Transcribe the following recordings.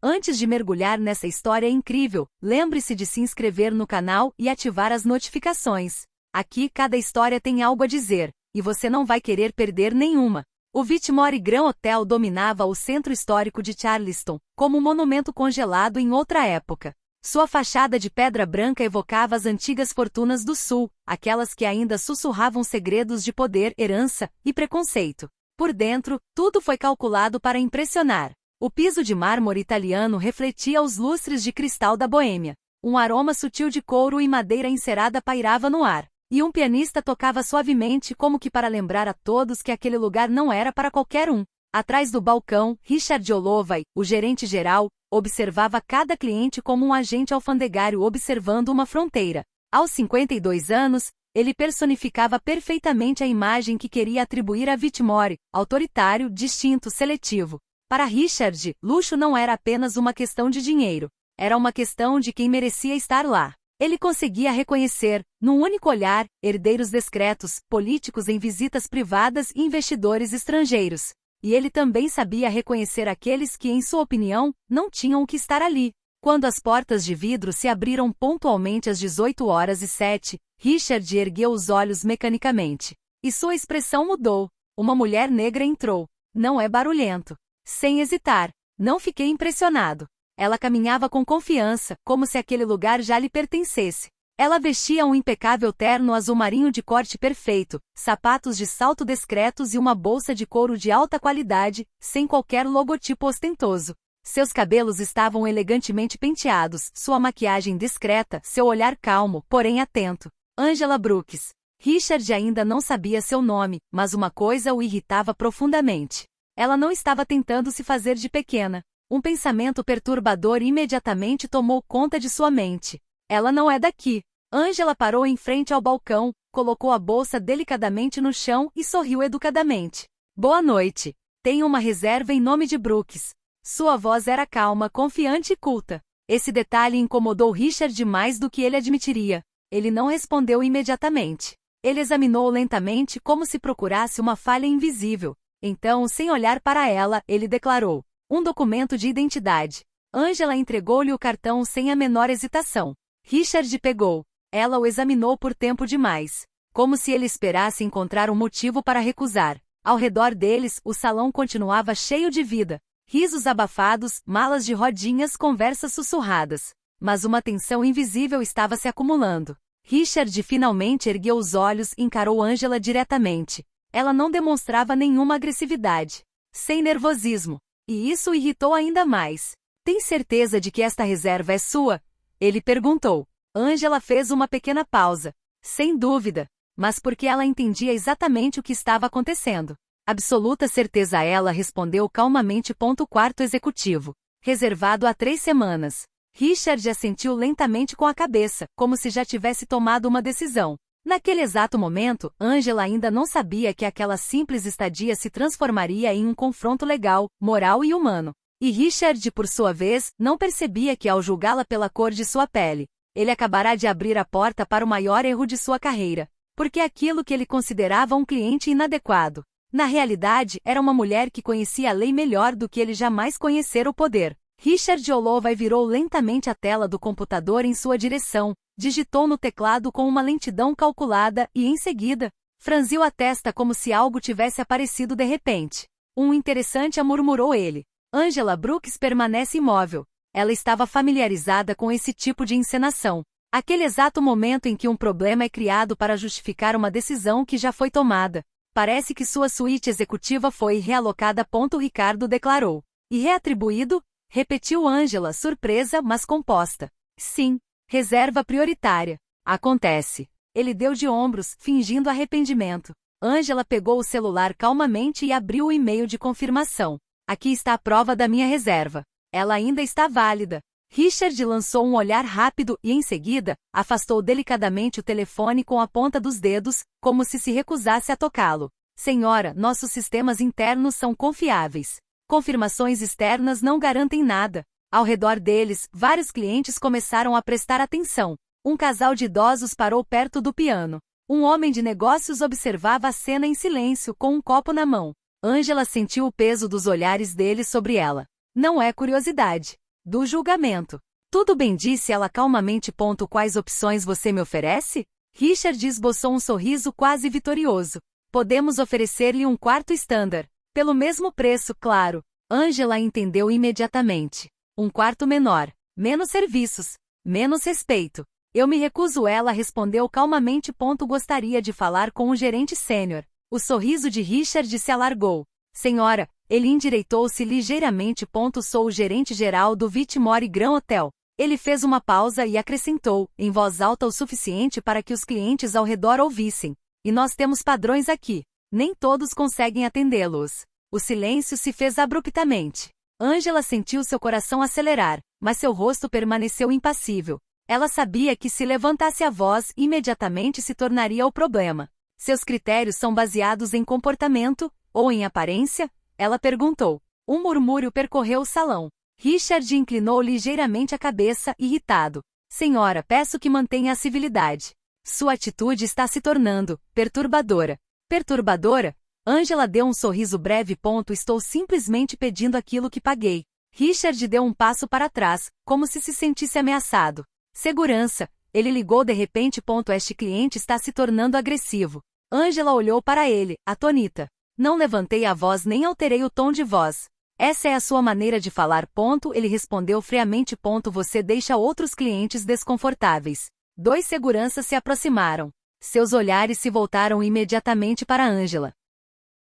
Antes de mergulhar nessa história incrível, lembre-se de se inscrever no canal e ativar as notificações. Aqui cada história tem algo a dizer, e você não vai querer perder nenhuma. O Whitmore Grand Hotel dominava o centro histórico de Charleston, como um monumento congelado em outra época. Sua fachada de pedra branca evocava as antigas fortunas do Sul, aquelas que ainda sussurravam segredos de poder, herança e preconceito. Por dentro, tudo foi calculado para impressionar. O piso de mármore italiano refletia os lustres de cristal da Boêmia. Um aroma sutil de couro e madeira encerada pairava no ar. E um pianista tocava suavemente como que para lembrar a todos que aquele lugar não era para qualquer um. Atrás do balcão, Richard Holloway, o gerente-geral, observava cada cliente como um agente alfandegário observando uma fronteira. Aos 52 anos, ele personificava perfeitamente a imagem que queria atribuir a Whitmore, autoritário, distinto, seletivo. Para Richard, luxo não era apenas uma questão de dinheiro. Era uma questão de quem merecia estar lá. Ele conseguia reconhecer, num único olhar, herdeiros discretos, políticos em visitas privadas e investidores estrangeiros. E ele também sabia reconhecer aqueles que, em sua opinião, não tinham o que estar ali. Quando as portas de vidro se abriram pontualmente às 18h07, Richard ergueu os olhos mecanicamente. E sua expressão mudou. Uma mulher negra entrou. Não é barulhento. Sem hesitar. Não fiquei impressionado. Ela caminhava com confiança, como se aquele lugar já lhe pertencesse. Ela vestia um impecável terno azul marinho de corte perfeito, sapatos de salto discretos e uma bolsa de couro de alta qualidade, sem qualquer logotipo ostentoso. Seus cabelos estavam elegantemente penteados, sua maquiagem discreta, seu olhar calmo, porém atento. Angela Brooks. Richard ainda não sabia seu nome, mas uma coisa o irritava profundamente. Ela não estava tentando se fazer de pequena. Um pensamento perturbador imediatamente tomou conta de sua mente. Ela não é daqui. Angela parou em frente ao balcão, colocou a bolsa delicadamente no chão e sorriu educadamente. Boa noite. Tenho uma reserva em nome de Brooks. Sua voz era calma, confiante e culta. Esse detalhe incomodou Richard mais do que ele admitiria. Ele não respondeu imediatamente. Ele examinou lentamente como se procurasse uma falha invisível. Então, sem olhar para ela, ele declarou: um documento de identidade. Angela entregou-lhe o cartão sem a menor hesitação. Richard pegou. Ela o examinou por tempo demais. Como se ele esperasse encontrar um motivo para recusar. Ao redor deles, o salão continuava cheio de vida. Risos abafados, malas de rodinhas, conversas sussurradas. Mas uma tensão invisível estava se acumulando. Richard finalmente ergueu os olhos e encarou Angela diretamente. Ela não demonstrava nenhuma agressividade. Sem nervosismo. E isso o irritou ainda mais. Tem certeza de que esta reserva é sua? Ele perguntou. Angela fez uma pequena pausa. Sem dúvida. Mas porque ela entendia exatamente o que estava acontecendo. Absoluta certeza, ela respondeu calmamente. Quarto executivo. Reservado há 3 semanas. Richard assentiu lentamente com a cabeça, como se já tivesse tomado uma decisão. Naquele exato momento, Angela ainda não sabia que aquela simples estadia se transformaria em um confronto legal, moral e humano. E Richard, por sua vez, não percebia que ao julgá-la pela cor de sua pele, ele acabará de abrir a porta para o maior erro de sua carreira. Porque aquilo que ele considerava um cliente inadequado, na realidade, era uma mulher que conhecia a lei melhor do que ele jamais conhecera o poder. Richard Holloway virou lentamente a tela do computador em sua direção, digitou no teclado com uma lentidão calculada e, em seguida, franziu a testa como se algo tivesse aparecido de repente. Interessante, murmurou ele. Angela Brooks permanece imóvel. Ela estava familiarizada com esse tipo de encenação. Aquele exato momento em que um problema é criado para justificar uma decisão que já foi tomada. Parece que sua suíte executiva foi realocada. Ricardo declarou. E reatribuído? Repetiu Angela, surpresa, mas composta. Sim. Reserva prioritária. Acontece. Ele deu de ombros, fingindo arrependimento. Angela pegou o celular calmamente e abriu o e-mail de confirmação. Aqui está a prova da minha reserva. Ela ainda está válida. Richard lançou um olhar rápido e, em seguida, afastou delicadamente o telefone com a ponta dos dedos, como se recusasse a tocá-lo. Senhora, nossos sistemas internos são confiáveis. Confirmações externas não garantem nada. Ao redor deles, vários clientes começaram a prestar atenção. Um casal de idosos parou perto do piano. Um homem de negócios observava a cena em silêncio, com um copo na mão. Angela sentiu o peso dos olhares deles sobre ela. Não é curiosidade. do julgamento. Tudo bem, disse ela calmamente. Quais opções você me oferece? Richard esboçou um sorriso quase vitorioso. Podemos oferecer-lhe um quarto estándar. Pelo mesmo preço, claro. Angela entendeu imediatamente. Um quarto menor, menos serviços, menos respeito. Eu me recuso, ela respondeu calmamente. Gostaria de falar com o gerente sênior. O sorriso de Richard se alargou. Senhora, ele endireitou-se ligeiramente. Sou o gerente geral do Whitmore Grand Hotel. Ele fez uma pausa e acrescentou, em voz alta o suficiente para que os clientes ao redor ouvissem. E nós temos padrões aqui. Nem todos conseguem atendê-los. O silêncio se fez abruptamente. Angela sentiu seu coração acelerar, mas seu rosto permaneceu impassível. Ela sabia que se levantasse a voz, imediatamente se tornaria o problema. Seus critérios são baseados em comportamento, ou em aparência? Ela perguntou. Um murmúrio percorreu o salão. Richard inclinou ligeiramente a cabeça, irritado. Senhora, peço que mantenha a civilidade. Sua atitude está se tornando perturbadora. Perturbadora? Angela deu um sorriso breve. Estou simplesmente pedindo aquilo que paguei. Richard deu um passo para trás, como se sentisse ameaçado. Segurança. Ele ligou de repente. Este cliente está se tornando agressivo. Angela olhou para ele, atônita. Não levantei a voz nem alterei o tom de voz. Essa é a sua maneira de falar. Ele respondeu friamente. Você deixa outros clientes desconfortáveis. Dois seguranças se aproximaram. Seus olhares se voltaram imediatamente para Angela.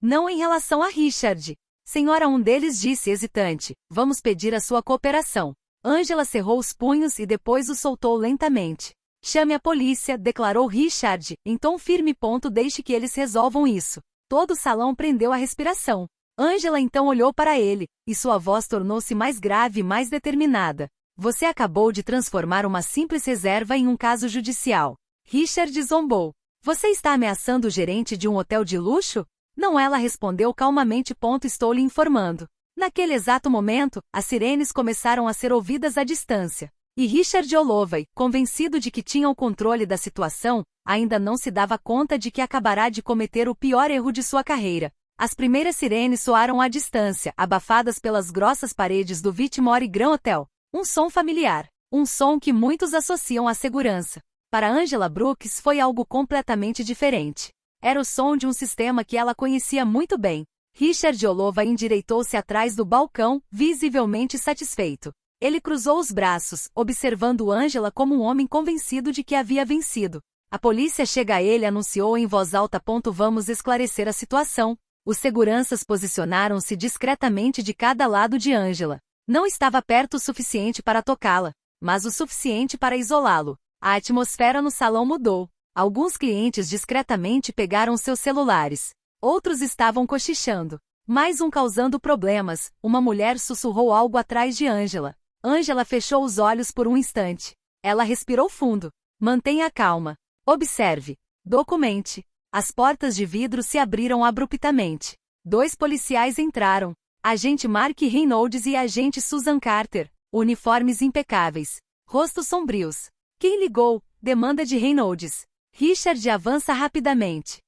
Não em relação a Richard. Senhora, um deles disse hesitante. Vamos pedir a sua cooperação. Angela cerrou os punhos e depois os soltou lentamente. Chame a polícia, declarou Richard, em tom firme. Deixe que eles resolvam isso. Todo o salão prendeu a respiração. Angela então olhou para ele, e sua voz tornou-se mais grave e mais determinada. Você acabou de transformar uma simples reserva em um caso judicial. Richard zombou. Você está ameaçando o gerente de um hotel de luxo? Não, ela respondeu calmamente. Estou lhe informando. Naquele exato momento, as sirenes começaram a ser ouvidas à distância. E Richard Holloway, convencido de que tinha o controle da situação, ainda não se dava conta de que acabará de cometer o pior erro de sua carreira. As primeiras sirenes soaram à distância, abafadas pelas grossas paredes do Whitmore Grand Hotel. Um som familiar. Um som que muitos associam à segurança. Para Angela Brooks foi algo completamente diferente. Era o som de um sistema que ela conhecia muito bem. Richard Holloway endireitou-se atrás do balcão, visivelmente satisfeito. Ele cruzou os braços, observando Angela como um homem convencido de que havia vencido. A polícia chega a ele, anunciou em voz alta. Vamos esclarecer a situação. Os seguranças posicionaram-se discretamente de cada lado de Angela. Não estava perto o suficiente para tocá-la, mas o suficiente para isolá-lo. A atmosfera no salão mudou. Alguns clientes discretamente pegaram seus celulares. Outros estavam cochichando. Mais um causando problemas. Uma mulher sussurrou algo atrás de Angela. Angela fechou os olhos por um instante. Ela respirou fundo. Mantenha calma. Observe. Documente. As portas de vidro se abriram abruptamente. Dois policiais entraram. Agente Mark Reynolds e agente Susan Carter. Uniformes impecáveis. Rostos sombrios. Quem ligou? Demanda de Reynolds. Richard avança rapidamente.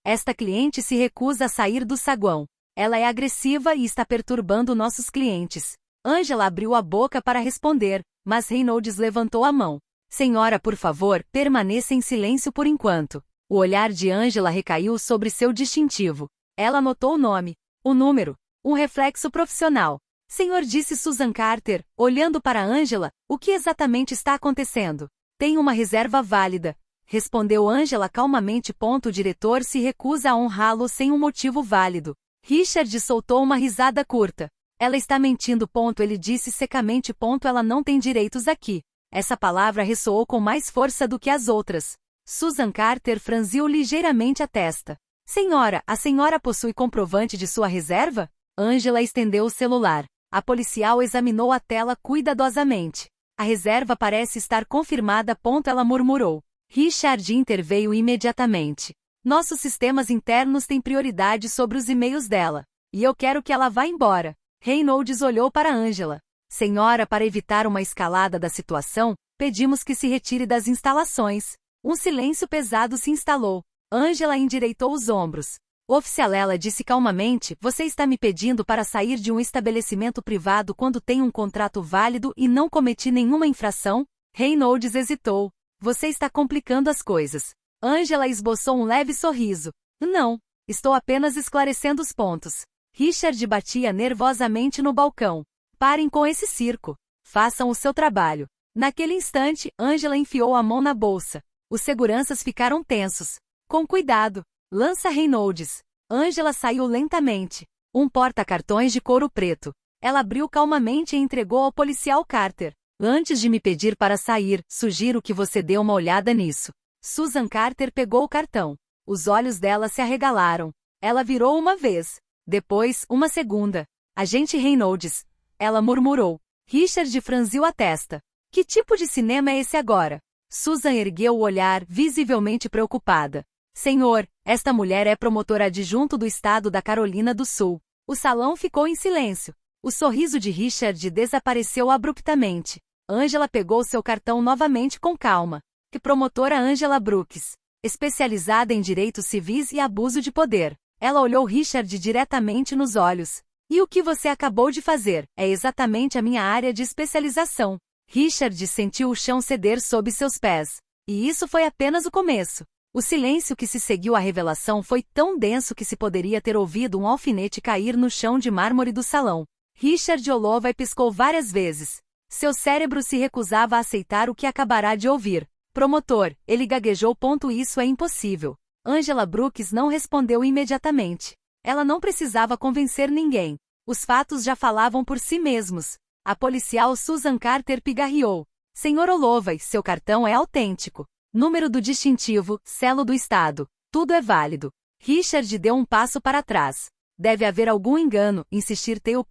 Esta cliente se recusa a sair do saguão. Ela é agressiva e está perturbando nossos clientes. Angela abriu a boca para responder, mas Reynolds levantou a mão. Senhora, por favor, permaneça em silêncio por enquanto. O olhar de Angela recaiu sobre seu distintivo. Ela notou o nome, o número, um reflexo profissional. Senhor, disse Susan Carter, olhando para Angela, o que exatamente está acontecendo? Tenho uma reserva válida. Respondeu Angela calmamente. O diretor se recusa a honrá-lo sem um motivo válido. Richard soltou uma risada curta. Ela está mentindo. Ele disse secamente. Ela não tem direitos aqui. Essa palavra ressoou com mais força do que as outras. Susan Carter franziu ligeiramente a testa. Senhora, a senhora possui comprovante de sua reserva? Angela estendeu o celular. A policial examinou a tela cuidadosamente. A reserva parece estar confirmada. Ela murmurou. Richard interveio imediatamente. Nossos sistemas internos têm prioridade sobre os e-mails dela. E eu quero que ela vá embora. Reynolds olhou para Angela. Senhora, para evitar uma escalada da situação, pedimos que se retire das instalações. Um silêncio pesado se instalou. Angela endireitou os ombros. O oficial ela disse calmamente, você está me pedindo para sair de um estabelecimento privado quando tenho um contrato válido e não cometi nenhuma infração? Reynolds hesitou. Você está complicando as coisas. Angela esboçou um leve sorriso. Não, estou apenas esclarecendo os pontos. Richard batia nervosamente no balcão. Parem com esse circo. Façam o seu trabalho. Naquele instante, Angela enfiou a mão na bolsa. Os seguranças ficaram tensos. Com cuidado. Lança Reynolds. Angela saiu lentamente. Um porta-cartões de couro preto. Ela abriu calmamente e entregou ao policial Carter. Antes de me pedir para sair, sugiro que você dê uma olhada nisso. Susan Carter pegou o cartão. Os olhos dela se arregalaram. Ela virou uma vez. Depois, uma segunda. Agente Reynolds. Ela murmurou. Richard franziu a testa. Que tipo de cinema é esse agora? Susan ergueu o olhar, visivelmente preocupada. Senhor, esta mulher é promotora adjunto do estado da Carolina do Sul. O salão ficou em silêncio. O sorriso de Richard desapareceu abruptamente. Angela pegou seu cartão novamente com calma. Que promotora Angela Brooks, especializada em direitos civis e abuso de poder. Ela olhou Richard diretamente nos olhos. E o que você acabou de fazer é exatamente a minha área de especialização. Richard sentiu o chão ceder sob seus pés. E isso foi apenas o começo. O silêncio que se seguiu à revelação foi tão denso que se poderia ter ouvido um alfinete cair no chão de mármore do salão. Richard olhou e piscou várias vezes. Seu cérebro se recusava a aceitar o que acabará de ouvir. Promotor, ele gaguejou. Isso é impossível. Angela Brooks não respondeu imediatamente. Ela não precisava convencer ninguém. Os fatos já falavam por si mesmos. A policial Susan Carter pigarreou. Senhor Holloway, seu cartão é autêntico. Número do distintivo, selo do estado. Tudo é válido. Richard deu um passo para trás. Deve haver algum engano, insistir Theo.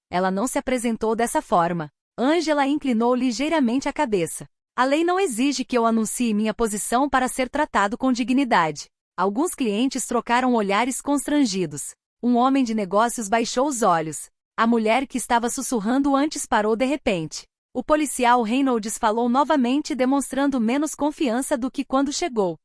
Ela não se apresentou dessa forma. Angela inclinou ligeiramente a cabeça. A lei não exige que eu anuncie minha posição para ser tratado com dignidade. Alguns clientes trocaram olhares constrangidos. Um homem de negócios baixou os olhos. A mulher que estava sussurrando antes parou de repente. O policial Reynolds falou novamente, demonstrando menos confiança do que quando chegou.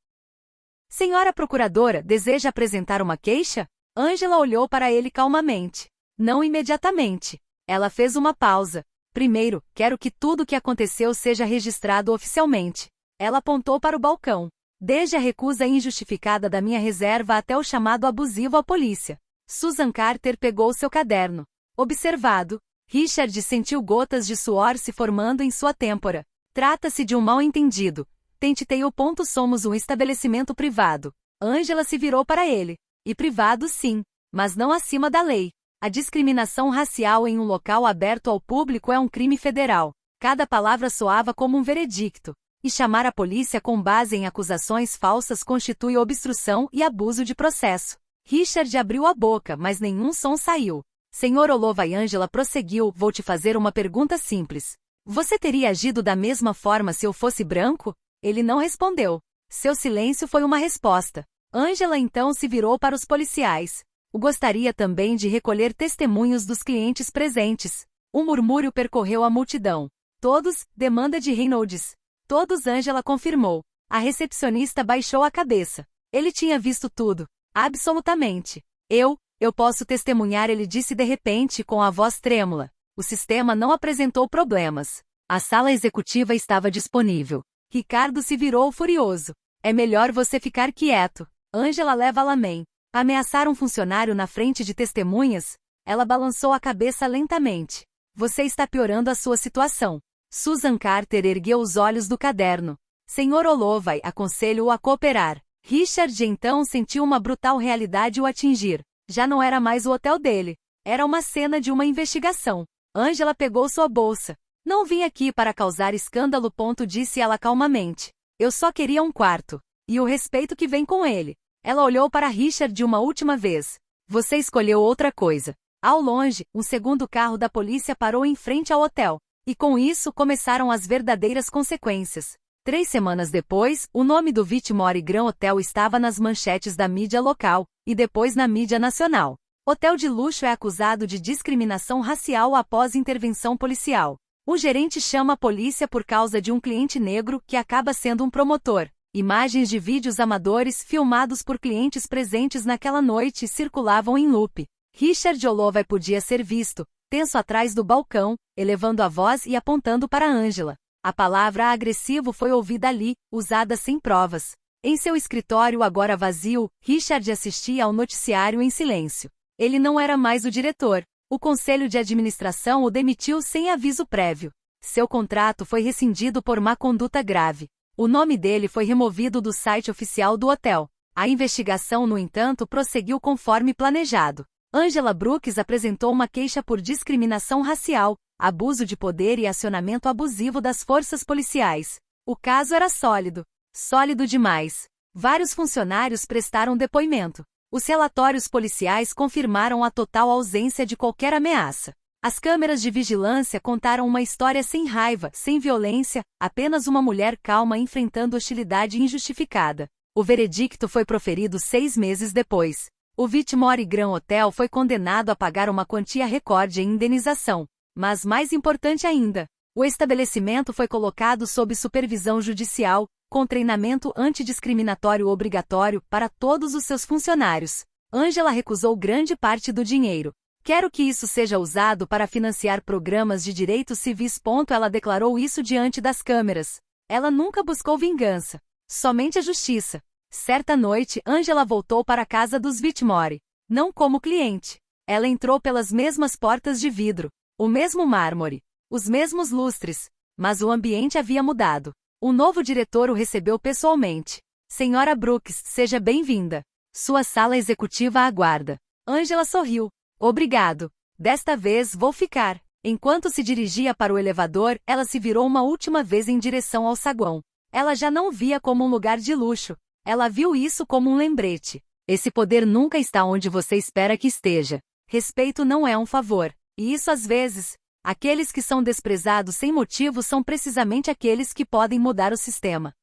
Senhora procuradora, deseja apresentar uma queixa? Angela olhou para ele calmamente. Não imediatamente. Ela fez uma pausa. Primeiro, quero que tudo o que aconteceu seja registrado oficialmente. Ela apontou para o balcão. Desde a recusa injustificada da minha reserva até o chamado abusivo à polícia. Susan Carter pegou seu caderno. Observado. Richard sentiu gotas de suor se formando em sua têmpora. Trata-se de um mal-entendido. Tente Theo. Somos um estabelecimento privado. Angela se virou para ele. E privado sim, mas não acima da lei. A discriminação racial em um local aberto ao público é um crime federal. Cada palavra soava como um veredicto. E chamar a polícia com base em acusações falsas constitui obstrução e abuso de processo. Richard abriu a boca, mas nenhum som saiu. Senhor Holloway. Angela prosseguiu, vou te fazer uma pergunta simples. Você teria agido da mesma forma se eu fosse branco? Ele não respondeu. Seu silêncio foi uma resposta. Angela então se virou para os policiais. Gostaria também de recolher testemunhos dos clientes presentes. Um murmúrio percorreu a multidão. Todos, demanda de Reynolds. Todos. Angela confirmou. A recepcionista baixou a cabeça. Ele tinha visto tudo. Absolutamente. Eu posso testemunhar, ele disse de repente com a voz trêmula. O sistema não apresentou problemas. A sala executiva estava disponível. Ricardo se virou furioso. É melhor você ficar quieto. Angela leva-la-mém. Ameaçar um funcionário na frente de testemunhas? Ela balançou a cabeça lentamente. Você está piorando a sua situação. Susan Carter ergueu os olhos do caderno. Senhor Holloway, aconselho-o a cooperar. Richard então sentiu uma brutal realidade o atingir. Já não era mais o hotel dele. Era uma cena de uma investigação. Angela pegou sua bolsa. Não vim aqui para causar escândalo. Disse ela calmamente. Eu só queria um quarto. E o respeito que vem com ele. Ela olhou para Richard uma última vez. Você escolheu outra coisa. Ao longe, um segundo carro da polícia parou em frente ao hotel. E com isso começaram as verdadeiras consequências. 3 semanas depois, o nome do Whitmore Grand Hotel estava nas manchetes da mídia local, e depois na mídia nacional. Hotel de luxo é acusado de discriminação racial após intervenção policial. O gerente chama a polícia por causa de um cliente negro que acaba sendo um promotor. Imagens de vídeos amadores filmados por clientes presentes naquela noite circulavam em loop. Richard Holloway podia ser visto, tenso atrás do balcão, elevando a voz e apontando para Angela. A palavra agressivo foi ouvida ali, usada sem provas. Em seu escritório agora vazio, Richard assistia ao noticiário em silêncio. Ele não era mais o diretor. O conselho de administração o demitiu sem aviso prévio. Seu contrato foi rescindido por má conduta grave. O nome dele foi removido do site oficial do hotel. A investigação, no entanto, prosseguiu conforme planejado. Angela Brooks apresentou uma queixa por discriminação racial, abuso de poder e acionamento abusivo das forças policiais. O caso era sólido. Sólido demais. Vários funcionários prestaram depoimento. Os relatórios policiais confirmaram a total ausência de qualquer ameaça. As câmeras de vigilância contaram uma história sem raiva, sem violência, apenas uma mulher calma enfrentando hostilidade injustificada. O veredicto foi proferido 6 meses depois. O Whitmore Grand Hotel foi condenado a pagar uma quantia recorde em indenização. Mas mais importante ainda, o estabelecimento foi colocado sob supervisão judicial, com treinamento antidiscriminatório obrigatório para todos os seus funcionários. Angela recusou grande parte do dinheiro. Quero que isso seja usado para financiar programas de direitos civis. Ela declarou isso diante das câmeras. Ela nunca buscou vingança. Somente a justiça. Certa noite, Angela voltou para a casa dos Whitmore. Não como cliente. Ela entrou pelas mesmas portas de vidro. O mesmo mármore. Os mesmos lustres. Mas o ambiente havia mudado. O novo diretor o recebeu pessoalmente. Senhora Brooks, seja bem-vinda. Sua sala executiva aguarda. Angela sorriu. Obrigado. Desta vez vou ficar. Enquanto se dirigia para o elevador, ela se virou uma última vez em direção ao saguão. Ela já não via como um lugar de luxo. Ela viu isso como um lembrete. Esse poder nunca está onde você espera que esteja. Respeito não é um favor. E isso às vezes, aqueles que são desprezados sem motivo são precisamente aqueles que podem mudar o sistema.